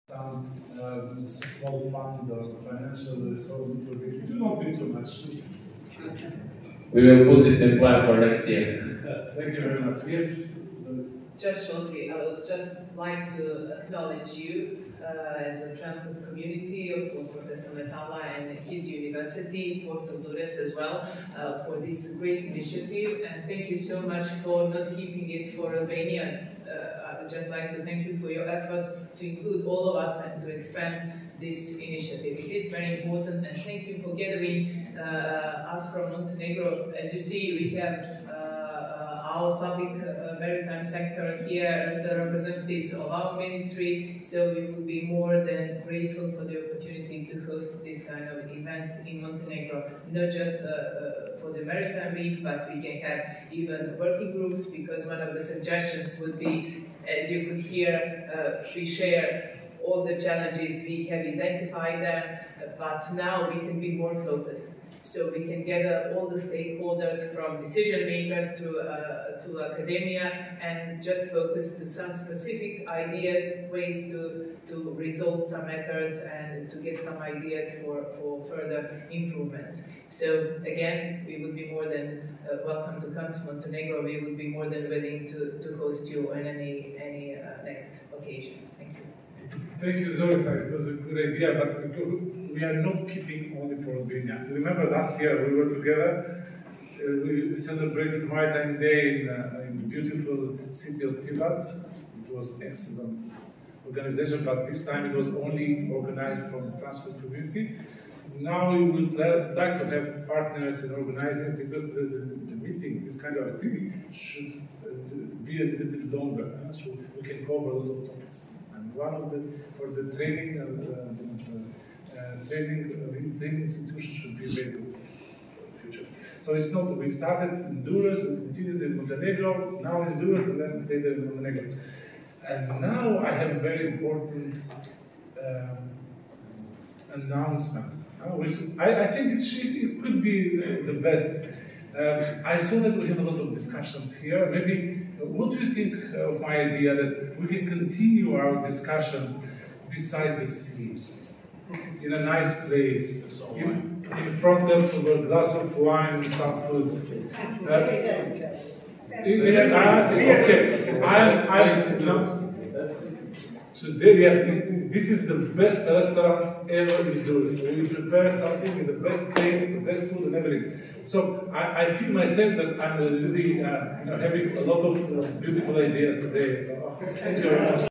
some small fund or financial resources for this. It will not be too much. We will put it in plan for next year. Thank you very much. Yes. Just shortly, I would just like to acknowledge you as a transport community, of course, Professor Metalla and his university, Porto Dures as well, for this great initiative. And thank you so much for not keeping it for Albania. I would just like to thank you for your effort to include all of us and to expand this initiative. It is very important, and thank you for gathering us from Montenegro. As you see, we have our public maritime sector here, the representatives of our ministry, so we will be more than grateful for the opportunity to host this kind of event in Montenegro, not just for the Maritime Week, but we can have even working groups, because one of the suggestions would be, as you could hear, we share all the challenges, we have identified them, but now we can be more focused. So we can gather all the stakeholders from decision makers to academia and just focus to some specific ideas, ways to resolve some matters and to get some ideas for further improvements. So again, we would be more than welcome to come to Montenegro. We would be more than willing to host you on any next occasion. Thank you. Thank you, Zorica. It was a good idea, but we are not keeping only for Albania. Remember last year we were together, we celebrated Maritime Day in the beautiful city of Tivat. It was excellent organization, but this time it was only organized from the transport community. Now we would like to have partners in organizing, because the meeting, this kind of activity, should be a little bit longer, so we can cover a lot of topics. And one of for the training training institutions should be available for the future. So it's not, we started in Dures, we continued in Montenegro, now in Dures, and then later in Montenegro. And now I have a very important announcement, which I think it could be the best. I saw that we have a lot of discussions here. Maybe, what do you think of my idea that we can continue our discussion beside the sea, in a nice place, in front of a glass of wine and some food? So yes, this is the best restaurant ever in Dures. We prepare something in the best place, the best food and everything. So I feel myself that I'm really having a lot of beautiful ideas today. So thank you very much.